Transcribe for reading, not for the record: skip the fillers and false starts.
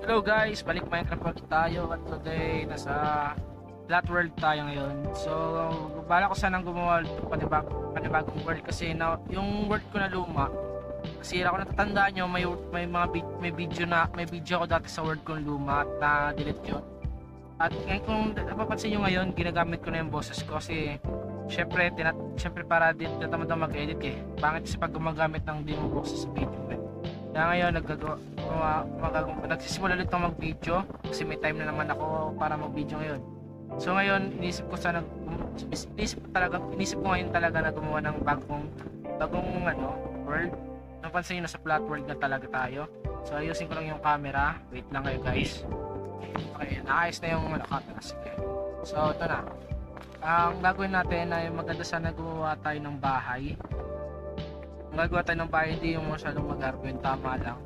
Hello guys, balik Minecraft ulit tayo at today nasa flat world tayo ngayon. So, bala ko sanang gumawa ng panibagong world kasi yung world ko na luma. Kasi ako natatandaan nyo, may video ako dati sa world kong luma at na-delete yun. At ngayon kung napapansin nyo ngayon, ginagamit ko na yung boses ko kasi syempre para din tatamad na mag-edit eh. Pangit kasi pag gumagamit ng di mo boses sa video eh. Kaya ngayon nagsisimula ulit ako mag-video kasi may time na naman ako para mag-video ngayon. So ngayon inisip ko ngayon talaga na gumawa ng bagong world. Napansin niyo na sa flat world na talaga tayo. So ayusin ko lang yung camera. Wait lang kayo guys. Okay, naayos na yung camera. Sige. So ito na. Ang gagawin natin ay maganda sana gumawa tayo ng bahay. Ang gagawa tayo ng bahay, hindi yung masyadong mag-arbo, yung tama lang.